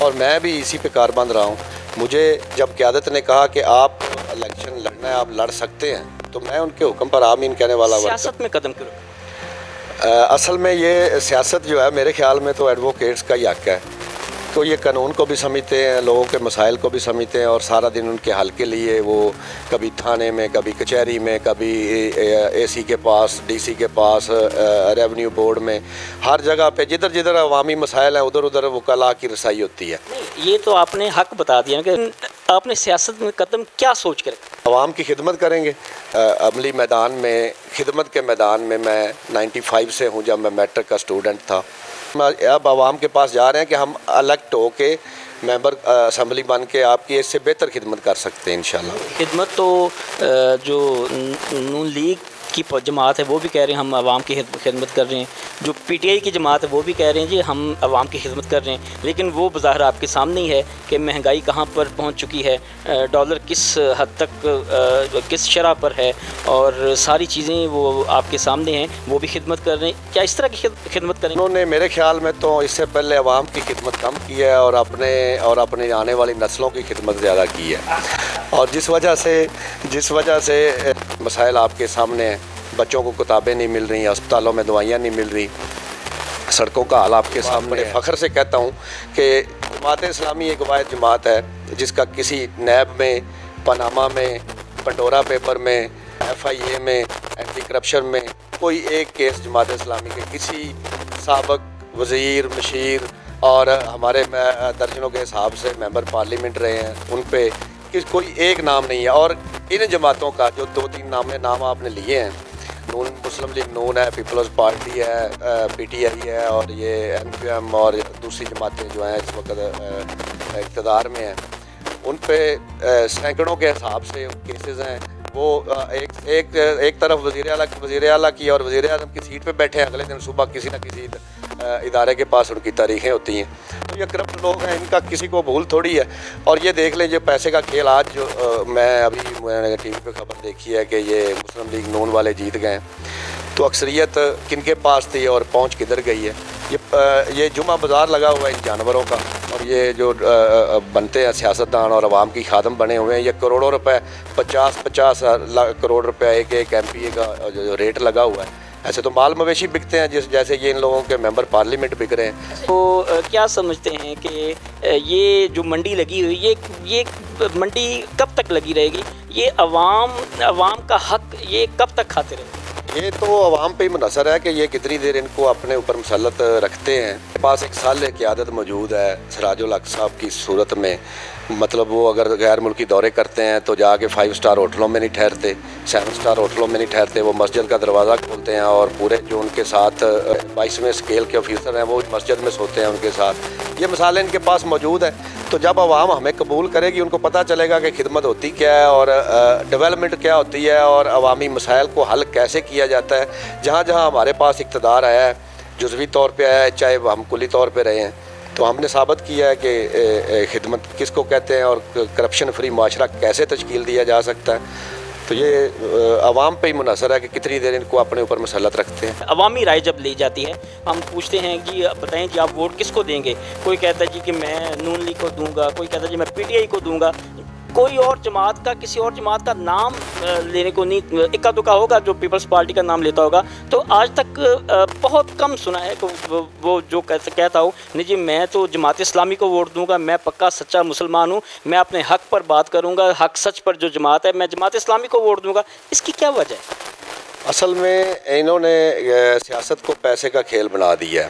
اور میں بھی اسی پہ کاربند رہا ہوں. مجھے جب قیادت نے کہا کہ آپ الیکشن لڑنا ہے، آپ لڑ سکتے ہیں، تو میں ان کے حکم پر آمین کہنے والا ہوں. سیاست میں قدم کرو. اصل میں یہ سیاست جو ہے میرے خیال میں تو ایڈوکیٹس کا ہی حق ہے. تو یہ قانون کو بھی سمجھتے ہیں، لوگوں کے مسائل کو بھی سمجھتے ہیں، اور سارا دن ان کے حل کے لیے وہ کبھی تھانے میں، کبھی کچہری میں، کبھی اے سی کے پاس، ڈی سی کے پاس، ریونیو بورڈ میں، ہر جگہ پہ جدھر جدھر عوامی مسائل ہیں ادھر ادھر وکلاء کی رسائی ہوتی ہے. یہ تو آپ نے حق بتا دیا کہ آپ نے سیاست میں قدم کیا سوچ کر. عوام کی خدمت کریں گے. عملی میدان میں، خدمت کے میدان میں میں 95 سے ہوں، جب میں میٹرک کا اسٹوڈنٹ تھا. اب عوام کے پاس جا رہے ہیں کہ ہم الیکٹ ہو کے ممبر اسمبلی بن کے آپ کی اس سے بہتر خدمت کر سکتے ہیں انشاءاللہ. خدمت تو جو نون لیگ کی جماعت ہے وہ بھی کہہ رہے ہیں ہم عوام کی خدمت کر رہے ہیں، جو پی ٹی آئی کی جماعت ہے وہ بھی کہہ رہے ہیں جی ہم عوام کی خدمت کر رہے ہیں. لیکن وہ بظاہر آپ کے سامنے ہی ہے کہ مہنگائی کہاں پر پہنچ چکی ہے، ڈالر کس حد تک کس شرح پر ہے، اور ساری چیزیں وہ آپ کے سامنے ہیں. وہ بھی خدمت کر رہے ہیں. کیا اس طرح کی خدمت کریں؟ انہوں نے میرے خیال میں تو اس سے پہلے عوام کی خدمت کم کی ہے اور اپنے آنے والی نسلوں کی خدمت زیادہ کی ہے. اور جس وجہ سے مسائل آپ کے سامنے ہیں، بچوں کو کتابیں نہیں مل رہی، اسپتالوں میں دوائیاں نہیں مل رہی، سڑکوں کا حال آپ کے سامنے. فخر سے کہتا ہوں کہ جماعت اسلامی ایک واحد جماعت ہے جس کا کسی نیب میں، پاناما میں، پنڈورا پیپر میں، FIA میں، اینٹی کرپشن میں کوئی ایک کیس جماعت اسلامی کے کسی سابق وزیر، مشیر اور ہمارے درجنوں کے حساب سے ممبر پارلیمنٹ رہے ہیں، ان پہ کوئی ایک نام نہیں ہے. اور ان جماعتوں کا جو 2-3 نام آپ نے لیے ہیں، مسلم لیگ نون ہے، پیپلز پارٹی ہے، PTI ہے، اور یہ MQM اور دوسری جماعتیں جو ہیں اس وقت اقتدار میں ہیں، ان پہ سینکڑوں کے حساب سے کیسز ہیں. وہ ایک طرف وزیر اعلیٰ کی اور وزیر اعظم کی سیٹ پہ بیٹھے ہیں، اگلے دن صبح کسی نہ کسی ادارے کے پاس ان کی تاریخیں ہوتی ہیں. تو یہ کرپٹ لوگ ہیں، ان کا کسی کو بھول تھوڑی ہے. اور یہ دیکھ لیں جو پیسے کا کھیل آج جو میں ابھی ٹی وی پہ خبر دیکھی ہے کہ یہ مسلم لیگ نون والے جیت گئے ہیں، تو اکثریت کن کے پاس تھی اور پہنچ کدھر گئی ہے. یہ جمعہ بازار لگا ہوا ہے ان جانوروں کا، اور یہ جو بنتے ہیں سیاستدان اور عوام کی خادم بنے ہوئے ہیں، یہ کروڑوں روپے 50 کروڑ روپے ایک MPA کا جو ریٹ لگا ہوا ہے. ایسے تو مال مویشی بکتے ہیں جیسے یہ ان لوگوں کے ممبر پارلیمنٹ بک رہے ہیں. تو کیا سمجھتے ہیں کہ یہ جو منڈی لگی ہوئی یہ منڈی کب تک لگی رہے گی؟ یہ عوام کا حق یہ کب تک کھاتے رہیں گے؟ یہ تو عوام پہ ہی منحصر ہے کہ یہ کتنی دیر ان کو اپنے اوپر مسلط رکھتے ہیں. میرے پاس ایک سال قیادت موجود ہے سراج الحق صاحب کی صورت میں. مطلب وہ اگر غیر ملکی دورے کرتے ہیں تو جا کے 5 اسٹار ہوٹلوں میں نہیں ٹھہرتے، 7 اسٹار ہوٹلوں میں نہیں ٹھہرتے. وہ مسجد کا دروازہ کھولتے ہیں اور پورے جو ان کے ساتھ 22ویں اسکیل کے آفیسر ہیں وہ مسجد میں سوتے ہیں ان کے ساتھ. یہ مثالیں ان کے پاس موجود ہیں. تو جب عوام ہمیں قبول کرے گی، ان کو پتہ چلے گا کہ خدمت ہوتی کیا ہے اور ڈیولپمنٹ کیا ہوتی ہے اور عوامی مسائل کو حل کیسے کیا جاتا ہے. جہاں ہمارے پاس اقتدار آیا ہے، جزوی طور پہ آیا ہے، چاہے ہم کلی طور پہ رہے ہیں، تو ہم نے ثابت کیا ہے کہ خدمت کس کو کہتے ہیں اور کرپشن فری معاشرہ کیسے تشکیل دیا جا سکتا ہے. تو یہ عوام پہ ہی منحصر ہے کہ کتنی دیر ان کو اپنے اوپر مسلط رکھتے ہیں. عوامی رائے جب لی جاتی ہے، ہم پوچھتے ہیں کہ بتائیں جی آپ ووٹ کس کو دیں گے؟ کوئی کہتا ہے جی کہ میں نون لیگ کو دوں گا، کوئی کہتا ہے جی میں PTI کو دوں گا. کوئی اور جماعت کا، کسی اور جماعت کا نام لینے کو نہیں، اکا دکا ہوگا جو پیپلز پارٹی کا نام لیتا ہوگا. تو آج تک بہت کم سنا ہے کہ وہ جو کہتا ہو نہیں جی میں تو جماعت اسلامی کو ووٹ دوں گا، میں پکا سچا مسلمان ہوں، میں اپنے حق پر بات کروں گا، حق سچ پر جو جماعت ہے میں جماعت اسلامی کو ووٹ دوں گا. اس کی کیا وجہ ہے؟ اصل میں انہوں نے سیاست کو پیسے کا کھیل بنا دیا ہے،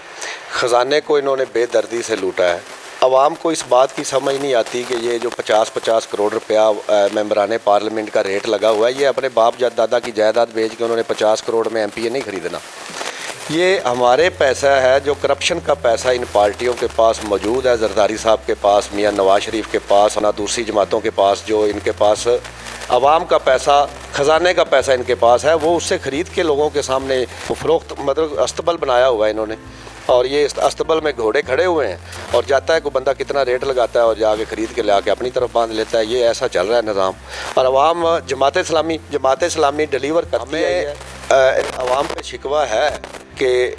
خزانے کو انہوں نے بے دردی سے لوٹا ہے. عوام کو اس بات کی سمجھ نہیں آتی کہ یہ جو 50 کروڑ روپیہ ممبران پارلیمنٹ کا ریٹ لگا ہوا ہے، یہ اپنے باپ جد دادا کی جائیداد بیچ کے انہوں نے 50 کروڑ میں MPA نہیں خریدنا. یہ ہمارے پیسہ ہے جو کرپشن کا پیسہ ان پارٹیوں کے پاس موجود ہے، زرداری صاحب کے پاس، میاں نواز شریف کے پاس، اور دوسری جماعتوں کے پاس. جو ان کے پاس عوام کا پیسہ، خزانے کا پیسہ ان کے پاس ہے، وہ اس سے خرید کے لوگوں کے سامنے فروخت، مطلب استبل بنایا ہوا ہے انہوں نے. اور یہ استبل میں گھوڑے کھڑے ہوئے ہیں اور جاتا ہے کوئی بندہ کتنا ریٹ لگاتا ہے اور جا کے خرید کے لے آ کے اپنی طرف باندھ لیتا ہے. یہ ایسا چل رہا ہے نظام. اور عوام جماعت اسلامی ڈیلیور کرتی ہے. عوام پہ شکوہ ہے کہ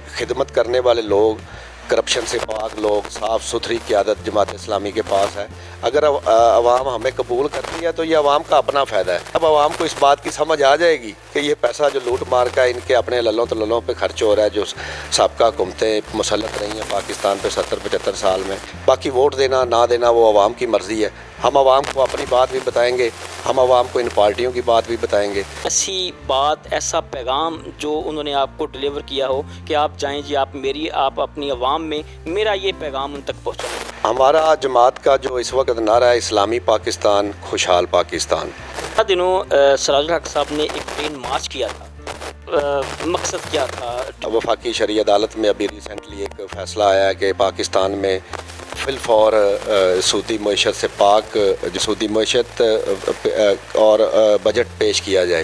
خدمت کرنے والے لوگ کرپشن سے پاک لوگ، صاف ستھری قیادت جماعت اسلامی کے پاس ہے. اگر عوام ہمیں قبول کرتی ہے تو یہ عوام کا اپنا فائدہ ہے. اب عوام کو اس بات کی سمجھ آ جائے گی کہ یہ پیسہ جو لوٹ مار کا ان کے اپنے للوں تللوں پہ خرچ ہو رہا ہے، جو سابقہ حکومتیں مسلط رہی ہیں پاکستان پہ 70-75 سال میں، باقی ووٹ دینا نہ دینا وہ عوام کی مرضی ہے. ہم عوام کو اپنی بات بھی بتائیں گے، ہم عوام کو ان پارٹیوں کی بات بھی بتائیں گے. ایسی بات، ایسا پیغام جو انہوں نے آپ کو ڈلیور کیا ہو کہ آپ جائیں جی، آپ اپنی عوام میں میرا یہ پیغام ان تک پہنچائیں. ہمارا جماعت کا جو اس وقت نعرہ ہے اسلامی پاکستان، خوشحال پاکستان. دنوں سراج الحق صاحب نے ایک ٹرین مارچ کیا تھا، مقصد کیا تھا؟ وفاقی شرعی عدالت میں ابھی ریسنٹلی ایک فیصلہ آیا ہے کہ پاکستان میں فی الفور سودی معیشت سے پاک سودی معیشت اور بجٹ پیش کیا جائے.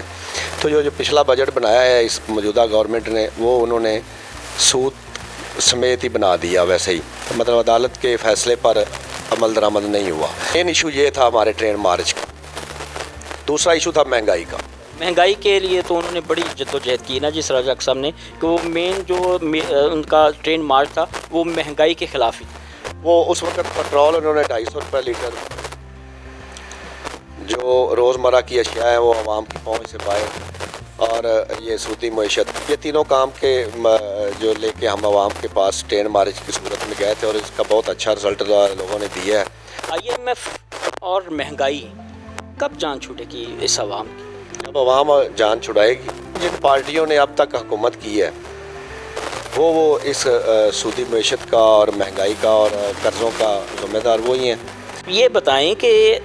تو جو پچھلا بجٹ بنایا ہے اس موجودہ گورنمنٹ نے، وہ انہوں نے سود سمیت ہی بنا دیا ویسے ہی، مطلب عدالت کے فیصلے پر عمل درآمد نہیں ہوا. مین ایشو یہ تھا ہمارے ٹرین مارچ کا. دوسرا ایشو تھا مہنگائی کا. مہنگائی کے لیے تو انہوں نے بڑی جدوجہد کی نا جی سراج الحق صاحب نے، کہ وہ مین جو ان کا ٹرین مارچ تھا وہ مہنگائی کے خلاف ہی. وہ اس وقت پٹرول انہوں نے 250 روپے لیٹر، جو روزمرہ کی اشیاء ہیں وہ عوام کی پہنچ سے باہر، اور یہ سودی معیشت، یہ تینوں کام کے جو لے کے ہم عوام کے پاس ٹرین مارچ کی صورت میں گئے تھے، اور اس کا بہت اچھا رزلٹ لوگوں نے دیا ہے. IMF اور مہنگائی کب جان چھوٹے گی اس عوام کی؟ جب عوام جان چھڑائے گی. جن پارٹیوں نے اب تک حکومت کی ہے وہ اس سودی معیشت کا اور مہنگائی کا اور قرضوں کا ذمہ دار وہی ہیں. یہ بتائیں کہ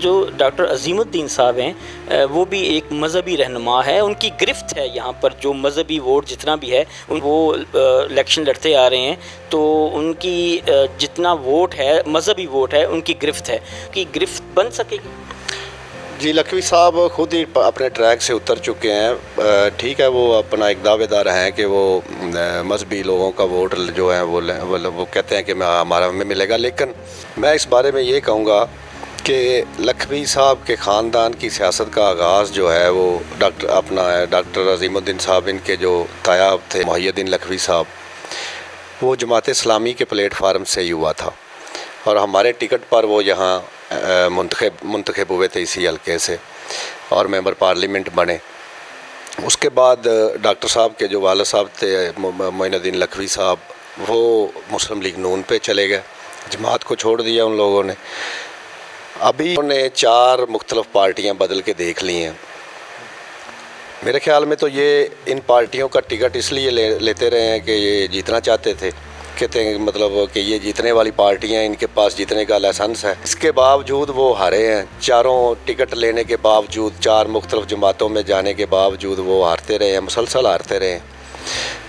جو ڈاکٹر عظیم الدین صاحب ہیں وہ بھی ایک مذہبی رہنما ہے، ان کی گرفت ہے یہاں پر، جو مذہبی ووٹ جتنا بھی ہے وہ الیکشن لڑتے آ رہے ہیں، تو ان کی جتنا ووٹ ہے مذہبی ووٹ ہے، ان کی گرفت ہے. کی گرفت بن سکے گی؟ جی لکھوی صاحب خود ہی اپنے ٹریک سے اتر چکے ہیں. ٹھیک ہے، وہ اپنا ایک دعوے دار ہیں کہ وہ مذہبی لوگوں کا ووٹ جو ہے وہ کہتے ہیں کہ ہمیں ملے گا. لیکن میں اس بارے میں یہ کہوں گا کہ لکھوی صاحب کے خاندان کی سیاست کا آغاز جو ہے وہ ڈاکٹر عظیم الدین صاحب، ان کے جو تایاب تھے محی الدین لکھوی صاحب، وہ جماعت اسلامی کے پلیٹ فارم سے ہی ہوا تھا، اور ہمارے ٹکٹ پر وہ یہاں منتخب ہوئے تھے اسی حلقے سے، اور ممبر پارلیمنٹ بنے. اس کے بعد ڈاکٹر صاحب کے جو والد صاحب تھے معین الدین لکھوی صاحب، وہ مسلم لیگ نون پہ چلے گئے، جماعت کو چھوڑ دیا ان لوگوں نے. ابھی انہوں نے 4 مختلف پارٹیاں بدل کے دیکھ لی ہیں. میرے خیال میں تو یہ ان پارٹیوں کا ٹکٹ اس لیے لیتے رہے ہیں کہ یہ جیتنا چاہتے تھے، کہتے ہیں مطلب کہ یہ جیتنے والی پارٹیاں، ان کے پاس جیتنے کا لائسنس ہے. اس کے باوجود وہ ہارے ہیں. 4 ٹکٹ لینے کے باوجود، 4 مختلف جماعتوں میں جانے کے باوجود وہ ہارتے رہے ہیں، مسلسل ہارتے رہے ہیں.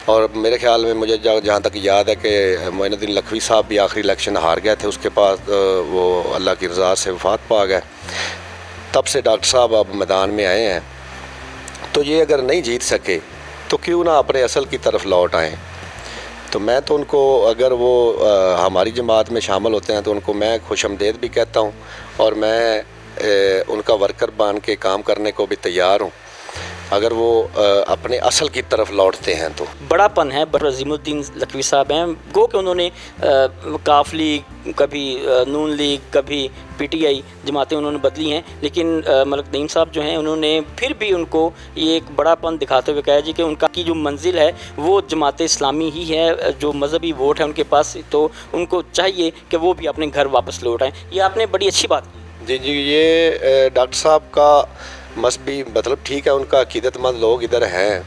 اور میرے خیال میں مجھے جہاں تک یاد ہے کہ معین الدین لکھوی صاحب بھی آخری الیکشن ہار گئے تھے، اس کے پاس وہ اللہ کی رضا سے وفات پا گئے. تب سے ڈاکٹر صاحب اب میدان میں آئے ہیں. تو یہ اگر نہیں جیت سکے تو کیوں نہ اپنے اصل کی طرف لوٹ آئیں. تو میں تو ان کو، اگر وہ ہماری جماعت میں شامل ہوتے ہیں تو ان کو میں خوش آمدید بھی کہتا ہوں، اور میں ان کا ورکر بن کے کام کرنے کو بھی تیار ہوں، اگر وہ اپنے اصل کی طرف لوٹتے ہیں تو. بڑا پن ہے. عظیم الدین لکھوی صاحب ہیں، گو کہ انہوں نے کاف لیگ، کبھی نون لیگ، کبھی PTI جماعتیں انہوں نے بدلی ہیں، لیکن ملک نعیم صاحب جو ہیں انہوں نے پھر بھی ان کو یہ ایک بڑا پن دکھاتے ہوئے کہا جی کہ ان کی جو منزل ہے وہ جماعت اسلامی ہی ہے، جو مذہبی ووٹ ہے ان کے پاس، تو ان کو چاہیے کہ وہ بھی اپنے گھر واپس لوٹ آئیں. یہ آپ نے بڑی اچھی بات کی. جی یہ ڈاکٹر صاحب کا مذہبی مطلب ٹھیک ہے، ان کا عقیدت مند لوگ ادھر ہیں،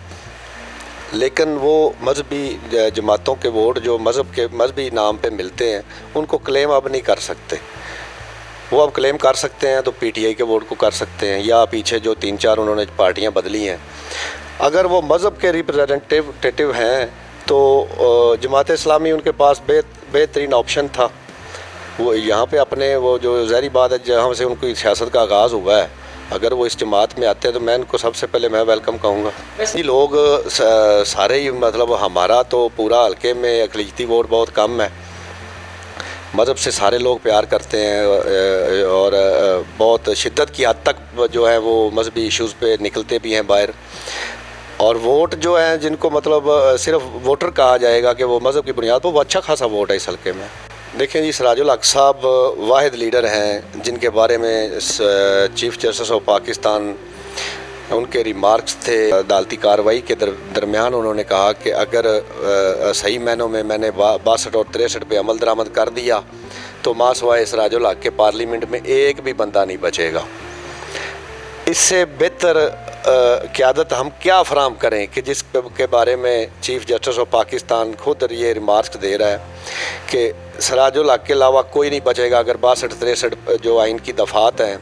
لیکن وہ مذہبی جماعتوں کے ووٹ جو مذہبی نام پہ ملتے ہیں ان کو کلیم اب نہیں کر سکتے. وہ اب کلیم کر سکتے ہیں تو PTI کے ووٹ کو کر سکتے ہیں، یا پیچھے جو 3-4 انہوں نے پارٹیاں بدلی ہیں. اگر وہ مذہب کے ریپرزنٹیو ہیں تو جماعت اسلامی ان کے پاس بہترین آپشن تھا. وہ یہاں پہ اپنے وہ جو ظاہری بات ہے جہاں سے ان کی سیاست کا آغاز ہوا ہے، اگر وہ اس جماعت میں آتے ہیں تو میں ان کو سب سے پہلے میں ویلکم کہوں گا. یہ لوگ سارے ہی مطلب ہمارا تو پورا حلقے میں اقلیتی ووٹ بہت کم ہے، مذہب سے سارے لوگ پیار کرتے ہیں، اور بہت شدت کی حد تک جو ہے وہ مذہبی ایشوز پہ نکلتے بھی ہیں باہر. اور ووٹ جو ہیں جن کو مطلب صرف ووٹر کہا جائے گا کہ وہ مذہب کی بنیاد پر، وہ اچھا خاصا ووٹ ہے اس حلقے میں۔ دیکھیں جی، سراج الحق صاحب واحد لیڈر ہیں جن کے بارے میں چیف جسٹس آف پاکستان ان کے ریمارکس تھے عدالتی کارروائی کے درمیان۔ انہوں نے کہا کہ اگر صحیح معنوں میں نے 62 اور 63 پہ عمل درآمد کر دیا تو ماں سوائے سراج الحق کے پارلیمنٹ میں ایک بھی بندہ نہیں بچے گا۔ اس سے بہتر قیادت ہم کیا فراہم کریں کہ جس کے بارے میں چیف جسٹس آف پاکستان خود یہ ریمارکس دے رہا ہے کہ سراج الحق کے علاوہ کوئی نہیں بچے گا اگر 62-63 جو آئین کی دفعات ہیں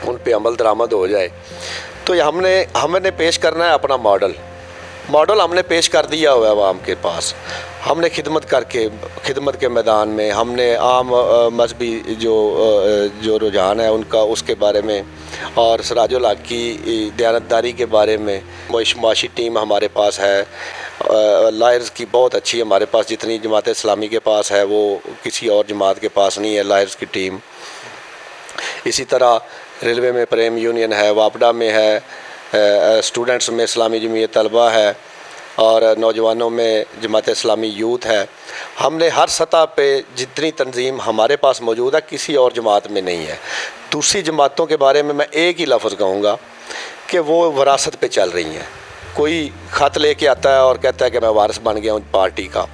ان پہ عمل درآمد ہو جائے۔ تو یہ ہم نے پیش کرنا ہے اپنا ماڈل ہم نے پیش کر دیا ہوا ہے عوام کے پاس۔ ہم نے خدمت کے میدان میں ہم نے عام مذہبی جو رجحان ہے ان کا اس کے بارے میں، اور سراج الحق کی دیانتداری کے بارے میں معاشی ٹیم ہمارے پاس ہے، لائرز کی بہت اچھی ہمارے پاس، جتنی جماعت اسلامی کے پاس ہے وہ کسی اور جماعت کے پاس نہیں ہے لائرز کی ٹیم۔ اسی طرح ریلوے میں پریم یونین ہے، واپڈا میں ہے، اسٹوڈنٹس میں اسلامی جمعیت طلبہ ہے، اور نوجوانوں میں جماعت اسلامی یوتھ ہے۔ ہم نے ہر سطح پہ جتنی تنظیم ہمارے پاس موجود ہے کسی اور جماعت میں نہیں ہے۔ دوسری جماعتوں کے بارے میں ایک ہی لفظ کہوں گا کہ وہ وراثت پہ چل رہی ہیں۔ کوئی خط لے کے آتا ہے اور کہتا ہے کہ میں وارث بن گیا ہوں پارٹی کا،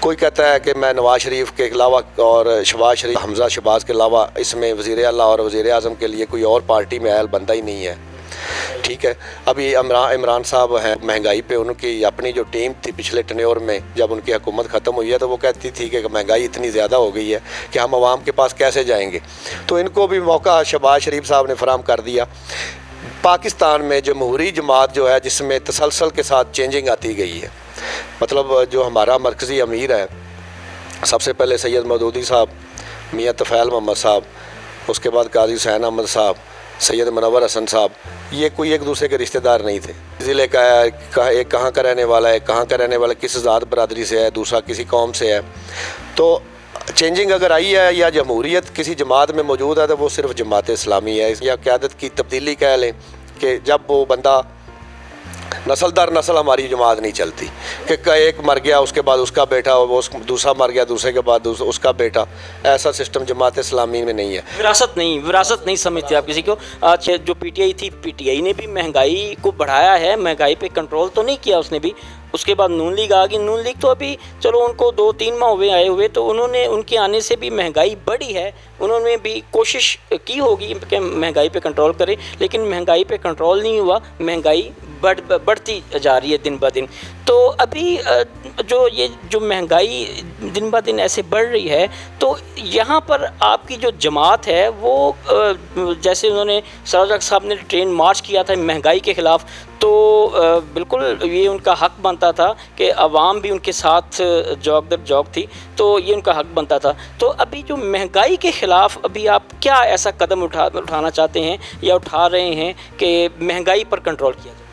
کوئی کہتا ہے کہ میں نواز شریف کے علاوہ اور شہباز شریف، حمزہ شہباز کے علاوہ اس میں وزیر اعلیٰ اور وزیر اعظم کے لیے کوئی اور پارٹی میں اہل بندہ ہی نہیں ہے۔ ٹھیک ہے، ابھی عمران صاحب ہیں، مہنگائی پہ ان کی اپنی جو ٹیم تھی پچھلے ٹینیور میں جب ان کی حکومت ختم ہوئی ہے تو وہ کہتی تھی کہ مہنگائی اتنی زیادہ ہو گئی ہے کہ ہم عوام کے پاس کیسے جائیں گے، تو ان کو بھی موقع شہباز شریف صاحب نے فراہم کر دیا۔ پاکستان میں جمہوری جماعت جو ہے جس میں تسلسل کے ساتھ چینجنگ آتی گئی ہے، مطلب جو ہمارا مرکزی امیر ہے، سب سے پہلے سید مودودی صاحب، میاں طفیل محمد صاحب، اس کے بعد قاضی حسین احمد صاحب، سید منور حسن صاحب، یہ کوئی ایک دوسرے کے رشتہ دار نہیں تھے۔ ضلع کا ہے، ایک کہاں کا رہنے والا ہے، کہاں کا رہنے والا کس ذات برادری سے ہے، دوسرا کسی قوم سے ہے۔ تو چینجنگ اگر آئی ہے یا جمہوریت کسی جماعت میں موجود ہے تو وہ صرف جماعت اسلامی ہے، یا قیادت کی تبدیلی کہہ لیں کہ جب وہ بندہ نسل در نسل ہماری جماعت نہیں چلتی کہ ایک مر گیا اس کے بعد اس کا بیٹا، وہ دوسرا مر گیا دوسرے کے بعد اس کا بیٹا، ایسا سسٹم جماعت اسلامی میں نہیں ہے۔ وراثت نہیں سمجھتے آپ کسی کو۔ آج جو پی ٹی آئی تھی، پی ٹی آئی نے بھی مہنگائی کو بڑھایا ہے، مہنگائی پہ کنٹرول تو نہیں کیا اس نے بھی۔ اس کے بعد نون لیگ آ گئی، نون لیگ تو ابھی چلو ان کو 2-3 ماہ ہوئے آئے ہوئے، تو انہوں نے ان کے آنے سے بھی مہنگائی بڑھی ہے، انہوں نے بھی کوشش کی ہوگی کہ مہنگائی پہ کنٹرول کرے، لیکن مہنگائی پہ کنٹرول نہیں ہوا، مہنگائی بڑھتی جا رہی ہے دن بہ دن۔ تو ابھی جو مہنگائی دن بہ دن ایسے بڑھ رہی ہے، تو یہاں پر آپ کی جو جماعت ہے وہ جیسے انہوں نے سراج الحق صاحب نے ٹرین مارچ کیا تھا مہنگائی کے خلاف، تو بالکل یہ ان کا حق بنتا تھا کہ عوام بھی ان کے ساتھ جوک در جوک تھی، تو یہ ان کا حق بنتا تھا۔ تو ابھی جو مہنگائی کے خلاف ابھی آپ کیا ایسا قدم اٹھانا چاہتے ہیں یا اٹھا رہے ہیں کہ مہنگائی پر کنٹرول کیا جائے؟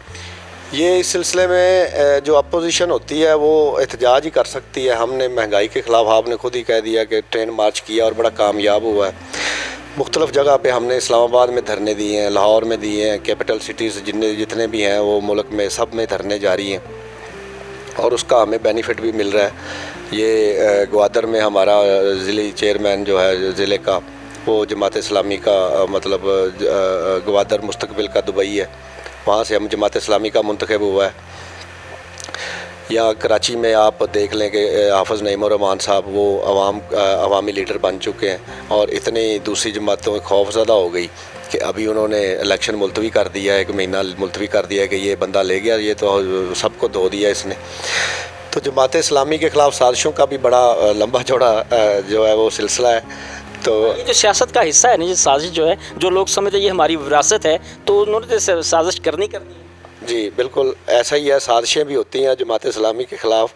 یہ اس سلسلے میں جو اپوزیشن ہوتی ہے وہ احتجاج ہی کر سکتی ہے۔ ہم نے مہنگائی کے خلاف آپ نے خود ہی کہہ دیا کہ ٹرین مارچ کیا اور بڑا کامیاب ہوا ہے۔ مختلف جگہ پہ ہم نے اسلام آباد میں دھرنے دیے ہیں، لاہور میں دیے ہیں، کیپٹل سٹیز جتنے بھی ہیں وہ ملک میں سب میں دھرنے جاری ہیں، اور اس کا ہمیں بینیفٹ بھی مل رہا ہے۔ یہ گوادر میں ہمارا ضلعی چیئرمین جو ہے ضلع کا، وہ جماعت اسلامی کا مطلب گوادر مستقبل کا دبئی ہے، وہاں سے ہم جماعت اسلامی کا منتخب ہوا ہے۔ یا کراچی میں آپ دیکھ لیں کہ حافظ نعیم الرحمان صاحب وہ عوامی لیڈر بن چکے ہیں، اور اتنی دوسری جماعتوں خوف زدہ ہو گئی کہ ابھی انہوں نے الیکشن ملتوی کر دیا ہے، 1 مہینہ ملتوی کر دیا ہے کہ یہ بندہ لے گیا، یہ تو سب کو دھو دیا اس نے۔ تو جماعت اسلامی کے خلاف سازشوں کا بھی بڑا لمبا چوڑا جو ہے وہ سلسلہ ہے۔ تو یہ جو سیاست کا حصہ ہے نا، یہ سازش جو ہے، جو لوگ سمجھتے ہیں یہ ہماری وراثت ہے، تو انہوں نے تو سازش کرنی ہے۔ جی بالکل ایسا ہی ہے، سازشیں بھی ہوتی ہیں جماعت اسلامی کے خلاف،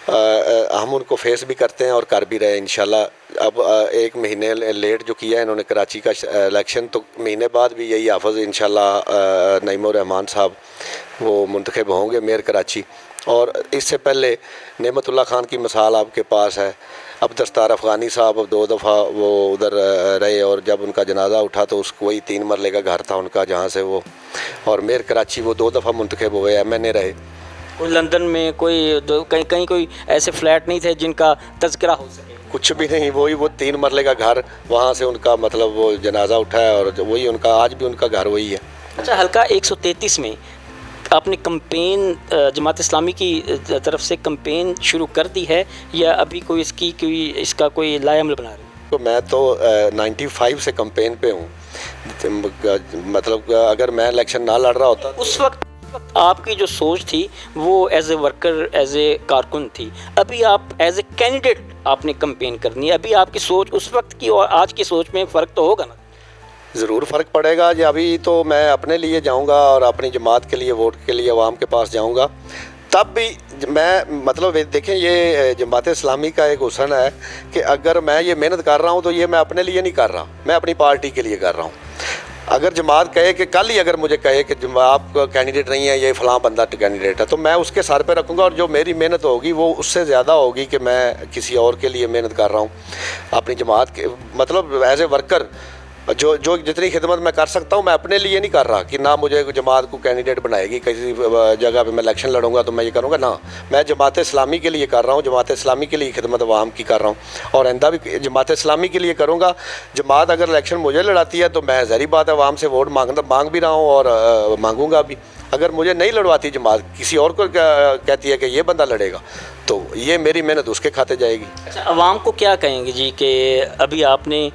ہم ان کو فیس بھی کرتے ہیں اور کر بھی رہے ہیں انشاءاللہ۔ اب 1 مہینے لیٹ جو کیا ہے انہوں نے کراچی کا الیکشن، تو مہینے بعد بھی یہی حافظ انشاءاللہ نعیم الرحمان صاحب وہ منتخب ہوں گے میئر کراچی۔ اور اس سے پہلے نعمت اللہ خان کی مثال آپ کے پاس ہے، اب دستار افغانی صاحب اب 2 دفعہ وہ ادھر رہے اور جب ان کا جنازہ اٹھا تو اس کو وہی 3 مرلے کا گھر تھا ان کا جہاں سے وہ، اور میر کراچی وہ 2 دفعہ منتخب ہوئے MNA رہے. کوئی لندن میں کوئی کہیں کوئی ایسے فلیٹ نہیں تھے جن کا تذکرہ ہو سکے؟ کچھ بھی نہیں، وہی وہ 3 مرلے کا گھر وہاں سے ان کا مطلب وہ جنازہ اٹھایا اور وہی ان کا آج بھی ان کا گھر وہی ہے. اچھا، حلقہ 133 میں آپ نے کمپین جماعت اسلامی کی طرف سے کمپین شروع کر دی ہے یا ابھی کوئی اس کا کوئی لائحہ عمل بنا رہے ہیں؟ تو میں تو 95 سے کمپین پہ ہوں. مطلب اگر میں الیکشن نہ لڑ رہا ہوتا اس وقت آپ کی جو سوچ تھی وہ as a worker, as a کارکن تھی. ابھی آپ ایز اے کینڈیڈیٹ آپ نے کمپین کرنی ہے. ابھی آپ کی سوچ اس وقت کی اور آج کی سوچ میں فرق تو ہوگا نا؟ ضرور فرق پڑے گا جی. ابھی تو میں اپنے لیے جاؤں گا اور اپنی جماعت کے لیے ووٹ کے لیے عوام کے پاس جاؤں گا. تب بھی میں مطلب دیکھیں یہ جماعت اسلامی کا ایک حسن ہے کہ اگر میں یہ محنت کر رہا ہوں تو یہ میں اپنے لیے نہیں کر رہا، میں اپنی پارٹی کے لیے کر رہا ہوں. اگر جماعت کہے کہ کل ہی اگر مجھے کہے کہ آپ کینڈیڈیٹ نہیں ہے، یہ فلاں بندہ کینڈیڈیٹ ہے، تو میں اس کے سر پہ رکھوں گا اور جو میری محنت ہوگی وہ اس سے زیادہ ہوگی کہ میں کسی اور کے لیے محنت کر رہا ہوں. اپنی جماعت کے مطلب ایز اے ورکر جو جتنی خدمت میں کر سکتا ہوں میں اپنے لیے نہیں کر رہا کہ نہ مجھے جماعت کو کینڈیڈیٹ بنائے گی کسی جگہ پہ میں الیکشن لڑوں گا تو میں یہ کروں گا. نہ، میں جماعت اسلامی کے لیے کر رہا ہوں، جماعت اسلامی کے لیے خدمت عوام کی کر رہا ہوں اور آئندہ بھی جماعت اسلامی کے لیے کروں گا. جماعت اگر الیکشن مجھے لڑاتی ہے تو میں ظاہری بات ہے عوام سے ووٹ مانگ بھی رہا ہوں اور مانگوں گا بھی. اگر مجھے نہیں لڑواتی جماعت، کسی اور کو کہتی ہے کہ یہ بندہ لڑے گا تو یہ میری محنت اس کے کھاتے جائے گی. اچھا، عوام کو کیا کہیں گے جی کہ ابھی آپ نے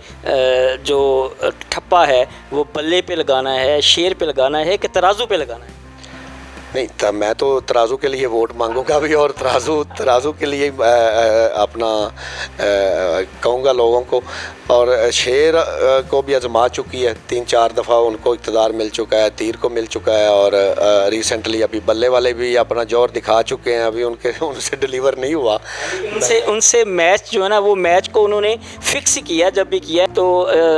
جو ٹھپا ہے وہ بلے پہ لگانا ہے، شیر پہ لگانا ہے کہ ترازو پہ لگانا ہے؟ نہیں، میں تو ترازو کے لیے ووٹ مانگوں گا بھی اور ترازو کے لیے اپنا کہوں گا لوگوں کو. اور شیر کو بھی آزما چکی ہے 3-4 دفعہ، ان کو اقتدار مل چکا ہے، تیر کو مل چکا ہے اور ریسنٹلی ابھی بلے والے بھی اپنا جوہر دکھا چکے ہیں. ابھی ان سے ڈیلیور نہیں ہوا. ان سے میچ جو ہے نا وہ میچ کو انہوں نے فکس کیا جب بھی کیا. تو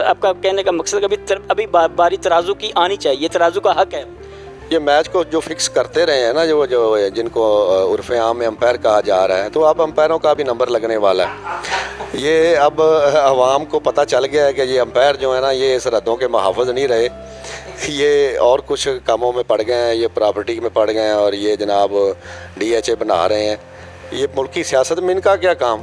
آپ کا کہنے کا مقصد ابھی باری ترازو کی آنی چاہیے، ترازو کا حق ہے. یہ میچ کو جو فکس کرتے رہے ہیں نا جو جن کو عرف عام میں امپائر کہا جا رہا ہے، تو اب امپائروں کا بھی نمبر لگنے والا ہے. یہ اب عوام کو پتہ چل گیا ہے کہ یہ امپائر جو ہے نا یہ سرحدوں کے محافظ نہیں رہے، یہ اور کچھ کاموں میں پڑ گئے ہیں، یہ پراپرٹی میں پڑ گئے ہیں اور یہ جناب DHA بنا رہے ہیں. یہ ملکی سیاست میں ان کا کیا کام؟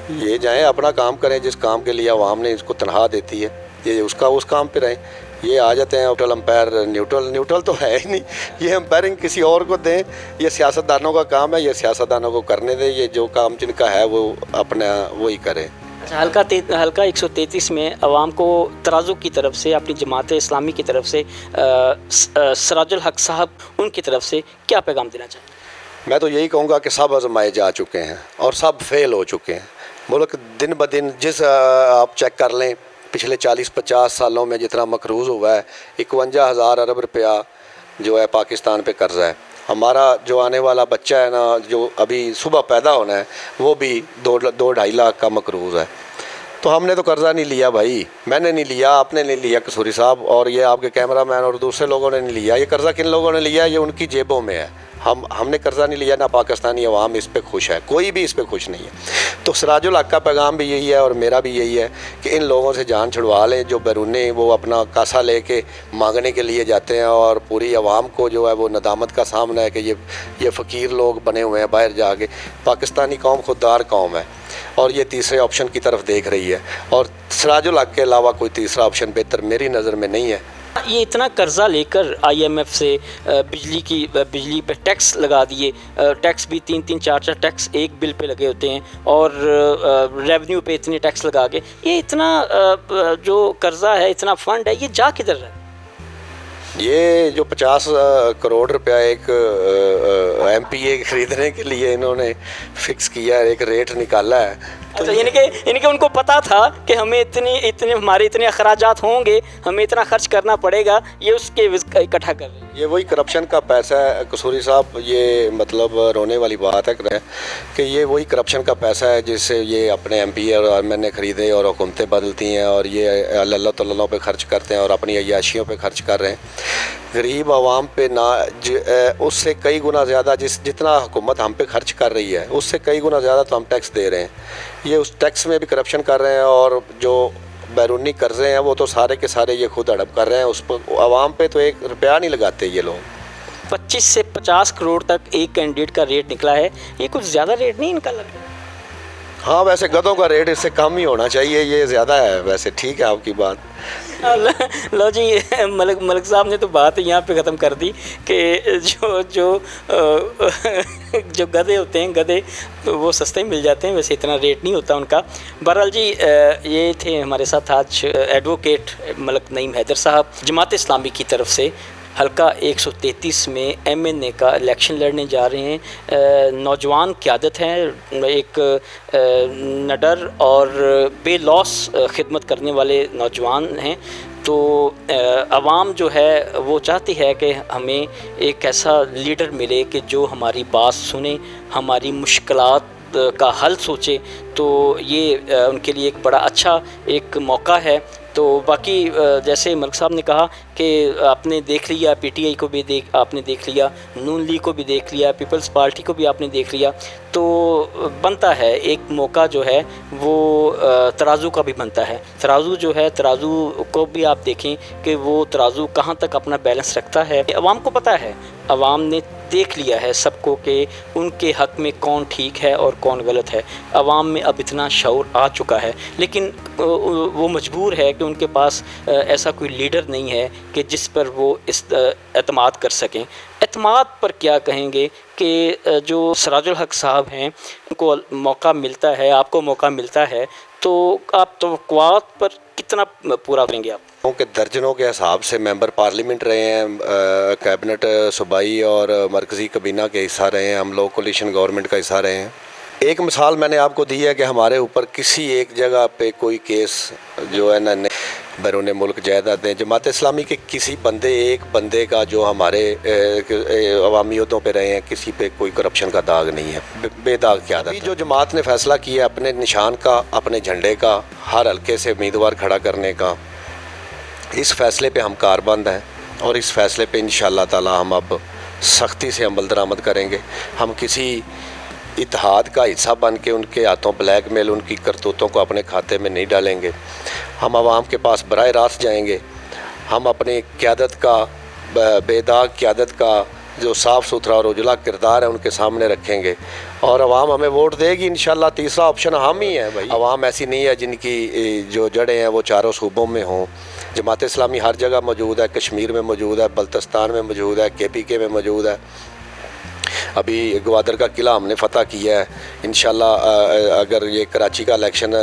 یہ جائیں اپنا کام کریں، جس کام کے لیے عوام نے اس کو تنخواہ دیتی ہے یہ اس کام پہ رہیں. یہ آ جاتے ہیں ہوٹل امپائر، نیوٹرل تو ہے ہی نہیں. یہ امپائرنگ کسی اور کو دیں، یہ سیاستدانوں کا کام ہے، یہ سیاستدانوں کو کرنے دیں. یہ جو کام جن کا ہے وہ اپنا وہی کریں. اچھا، حلقہ 133 میں عوام کو ترازو کی طرف سے، اپنی جماعت اسلامی کی طرف سے، سراج الحق صاحب ان کی طرف سے کیا پیغام دینا چاہیں؟ میں تو یہی کہوں گا کہ سب آزمائے جا چکے ہیں اور سب فیل ہو چکے ہیں. ملک دن بدن جس آپ چیک کر لیں پچھلے 40-50 سالوں میں جتنا مقروض ہوا ہے، 51,000 ارب روپیہ جو ہے پاکستان پہ قرضہ ہے. ہمارا جو آنے والا بچہ ہے نا جو ابھی صبح پیدا ہونا ہے وہ بھی 2-2.5 لاکھ کا مقروض ہے. تو ہم نے تو قرضہ نہیں لیا بھائی، میں نے نہیں لیا، آپ نے نہیں لیا قصوری صاحب، اور یہ آپ کے کیمرہ مین اور دوسرے لوگوں نے نہیں لیا. یہ قرضہ کن لوگوں نے لیا؟ یہ ان کی جیبوں میں ہے. ہم نے قرضہ نہیں لیا. نہ پاکستانی عوام اس پہ خوش ہے، کوئی بھی اس پہ خوش نہیں ہے. تو سراج الحق کا پیغام بھی یہی ہے اور میرا بھی یہی ہے کہ ان لوگوں سے جان چھڑوا لیں جو بیرونی وہ اپنا کاسا لے کے مانگنے کے لیے جاتے ہیں اور پوری عوام کو جو ہے وہ ندامت کا سامنا ہے کہ یہ فقیر لوگ بنے ہوئے ہیں باہر جا کے. پاکستانی قوم خوددار قوم ہے اور یہ تیسرے آپشن کی طرف دیکھ رہی ہے اور سراج الحق کے علاوہ کوئی تیسرا آپشن بہتر میری نظر میں نہیں ہے. یہ اتنا قرضہ لے کر IMF سے بجلی پہ ٹیکس لگا دیے، ٹیکس بھی 3-3 4-4 ٹیکس ایک بل پہ لگے ہوتے ہیں اور ریونیو پہ اتنے ٹیکس لگا کے یہ اتنا جو قرضہ ہے، اتنا فنڈ ہے، یہ جا کدھر رہا ہے؟ یہ جو 50 کروڑ روپیہ ایک MPA خریدنے کے لیے انہوں نے فکس کیا ہے، ایک ریٹ نکالا ہے. اچھا، یعنی کہ ان کو پتا تھا کہ ہمیں ہمارے اتنے اخراجات ہوں گے، ہمیں اتنا خرچ کرنا پڑے گا، یہ اس کے اکٹھا کر رہے ہیں. یہ وہی کرپشن کا پیسہ ہے قصوری صاحب، یہ مطلب رونے والی بات ہے کہ یہ وہی کرپشن کا پیسہ ہے جس سے یہ اپنے ایم پی اور ایم این اے خریدیں اور حکومتیں بدلتی ہیں اور یہ اللہ تعالیٰ پہ خرچ کرتے ہیں اور اپنی عیاشیوں پہ خرچ کر رہے ہیں۔ غریب عوام پہ اس سے کئی گنا زیادہ جتنا حکومت ہم پہ خرچ کر رہی ہے اس سے کئی گنا زیادہ تو ہم ٹیکس دے رہے ہیں، یہ اس ٹیکس میں بھی کرپشن کر رہے ہیں، اور جو بیرونی قرضے ہیں وہ تو سارے کے سارے یہ خود ہڑپ کر رہے ہیں، اس پر عوام پہ تو 1 روپیہ نہیں لگاتے یہ لوگ۔ 25 سے 50 کروڑ تک ایک کینڈیڈیٹ کا ریٹ نکلا ہے، یہ کچھ زیادہ ریٹ نہیں ان کا لگ رہا؟ ہاں ویسے گدھوں کا ریٹ اس سے کم ہی ہونا چاہیے، یہ زیادہ ہے ویسے، ٹھیک ہے آپ کی بات۔ لو جی، ملک صاحب نے تو بات یہاں پہ ختم کر دی کہ جو گدھے ہوتے ہیں، گدھے وہ سستے مل جاتے ہیں، ویسے اتنا ریٹ نہیں ہوتا ان کا۔ بہرحال جی، یہ تھے ہمارے ساتھ آج ایڈوکیٹ ملک نعیم حیدر صاحب، جماعت اسلامی کی طرف سے حلقہ 133 میں ایم این اے کا الیکشن لڑنے جا رہے ہیں۔ نوجوان قیادت ہیں، ایک نڈر اور بے لوس خدمت کرنے والے نوجوان ہیں، تو عوام جو ہے وہ چاہتی ہے کہ ہمیں ایک ایسا لیڈر ملے کہ جو ہماری بات سنے، ہماری مشکلات کا حل سوچے، تو یہ ان کے لیے ایک بڑا اچھا ایک موقع ہے۔ تو باقی جیسے ملک صاحب نے کہا کہ آپ نے دیکھ لیا، پی ٹی آئی کو بھی آپ نے دیکھ لیا، نون لیگ کو بھی دیکھ لیا، پیپلز پارٹی کو بھی آپ نے دیکھ لیا، تو بنتا ہے ایک موقع جو ہے وہ ترازو کا بھی بنتا ہے۔ ترازو جو ہے، ترازو کو بھی آپ دیکھیں کہ وہ ترازو کہاں تک اپنا بیلنس رکھتا ہے۔ عوام کو پتہ ہے، عوام نے دیکھ لیا ہے سب کو کہ ان کے حق میں کون ٹھیک ہے اور کون غلط ہے۔ عوام میں اب اتنا شعور آ چکا ہے، لیکن وہ مجبور ہے کہ ان کے پاس ایسا کوئی لیڈر نہیں ہے کہ جس پر وہ اعتماد کر سکیں۔ اعتماد پر کیا کہیں گے کہ جو سراج الحق صاحب ہیں، ان کو موقع ملتا ہے، آپ کو موقع ملتا ہے، تو آپ توقعات پر کتنا پورا کریں گے آپ؟ کہ درجنوں کے حساب سے ممبر پارلیمنٹ رہے ہیں، کیبنٹ صوبائی اور مرکزی کابینہ کے حصہ رہے ہیں، ہم لوگ کولیشن گورنمنٹ کا حصہ رہے ہیں۔ ایک مثال میں نے آپ کو دی ہے کہ ہمارے اوپر کسی ایک جگہ پہ کوئی کیس جو ہے نا بیرون ملک جائیدادیں، جماعت اسلامی کے کسی ایک بندے کا جو ہمارے عوامی عہدوں پہ رہے ہیں، کسی پہ کوئی کرپشن کا داغ نہیں ہے، بے داغ کیا تھا۔ جو جماعت نے فیصلہ کیا اپنے نشان کا، اپنے جھنڈے کا، ہر حلقے سے امیدوار کھڑا کرنے کا، اس فیصلے پہ ہم کاربند ہیں، اور اس فیصلے پہ انشاءاللہ تعالی ہم اب سختی سے عمل درآمد کریں گے۔ ہم کسی اتحاد کا حصہ بن کے ان کے ہاتھوں بلیک میل، ان کی کرتوتوں کو اپنے کھاتے میں نہیں ڈالیں گے۔ ہم عوام کے پاس براہ راست جائیں گے، ہم اپنی قیادت کا، بے داغ قیادت کا جو صاف ستھرا اور اجلا کردار ہے ان کے سامنے رکھیں گے، اور عوام ہمیں ووٹ دے گی انشاءاللہ۔ تیسرا آپشن ہم ہی ہیں بھائی، عوام ایسی نہیں ہے جن کی جو جڑیں ہیں وہ چاروں صوبوں میں ہوں۔ جماعت اسلامی ہر جگہ موجود ہے، کشمیر میں موجود ہے، بلتستان میں موجود ہے، KPK میں موجود ہے، ابھی گوادر کا قلعہ ہم نے فتح کیا ہے۔ انشاءاللہ اگر یہ کراچی کا الیکشن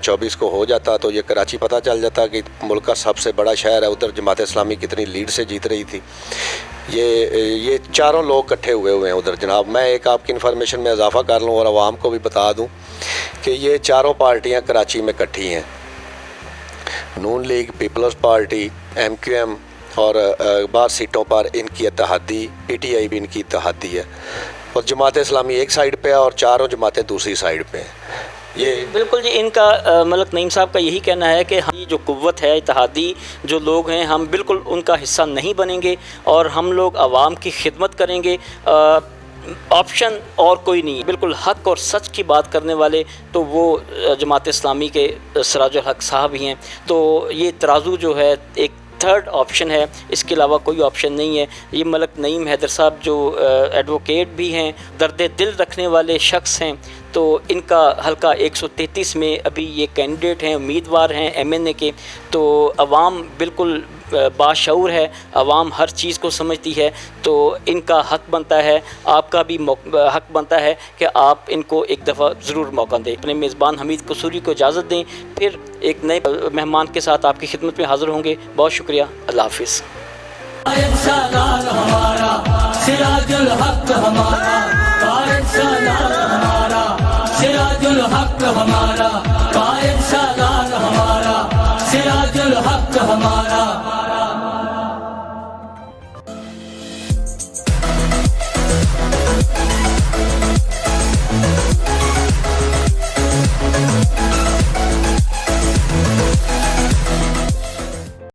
24 کو ہو جاتا تو یہ کراچی پتہ چل جاتا کہ ملک کا سب سے بڑا شہر ہے، ادھر جماعت اسلامی کتنی لیڈ سے جیت رہی تھی۔ یہ چاروں لوگ اکٹھے ہوئے ہیں ادھر جناب۔ میں ایک آپ کی انفارمیشن میں اضافہ کر لوں اور عوام کو بھی بتا دوں کہ یہ چاروں پارٹیاں کراچی میں اکٹھی ہیں، نون لیگ، پیپلز پارٹی، MQM، اور بعض سیٹوں پر ان کی اتحادی، PTI بھی ان کی اتحادی ہے، اور جماعت اسلامی ایک سائیڈ پہ ہے اور چاروں جماعتیں دوسری سائیڈ پہ ہیں۔ یہ بالکل جی، ان کا ملک نعیم صاحب کا یہی کہنا ہے کہ ہم جو قوت ہے، اتحادی جو لوگ ہیں، ہم بالکل ان کا حصہ نہیں بنیں گے، اور ہم لوگ عوام کی خدمت کریں گے۔ آپشن اور کوئی نہیں، بالکل حق اور سچ کی بات کرنے والے تو وہ جماعت اسلامی کے سراج الحق صاحب ہی ہیں۔ تو یہ ترازو جو ہے ایک تھرڈ آپشن ہے، اس کے علاوہ کوئی آپشن نہیں ہے۔ یہ ملک نعیم حیدر صاحب جو ایڈوکیٹ بھی ہیں، درد دل رکھنے والے شخص ہیں، تو ان کا حلقہ 133 میں ابھی یہ کینڈیڈیٹ ہیں، امیدوار ہیں MNA کے۔ تو عوام بالکل باشعور ہے، عوام ہر چیز کو سمجھتی ہے، تو ان کا حق بنتا ہے، آپ کا بھی حق بنتا ہے کہ آپ ان کو ایک دفعہ ضرور موقع دیں۔ اپنے میزبان حمید قصوری کو اجازت دیں، پھر ایک نئے مہمان کے ساتھ آپ کی خدمت میں حاضر ہوں گے۔ بہت شکریہ، اللہ حافظ۔ قائد سالار ہمارا، سراج الحق ہمارا، قائد سالار ہمارا، سراج الحق ہمارا، قائد سالار ہمارا، سراج الحق ہمارا۔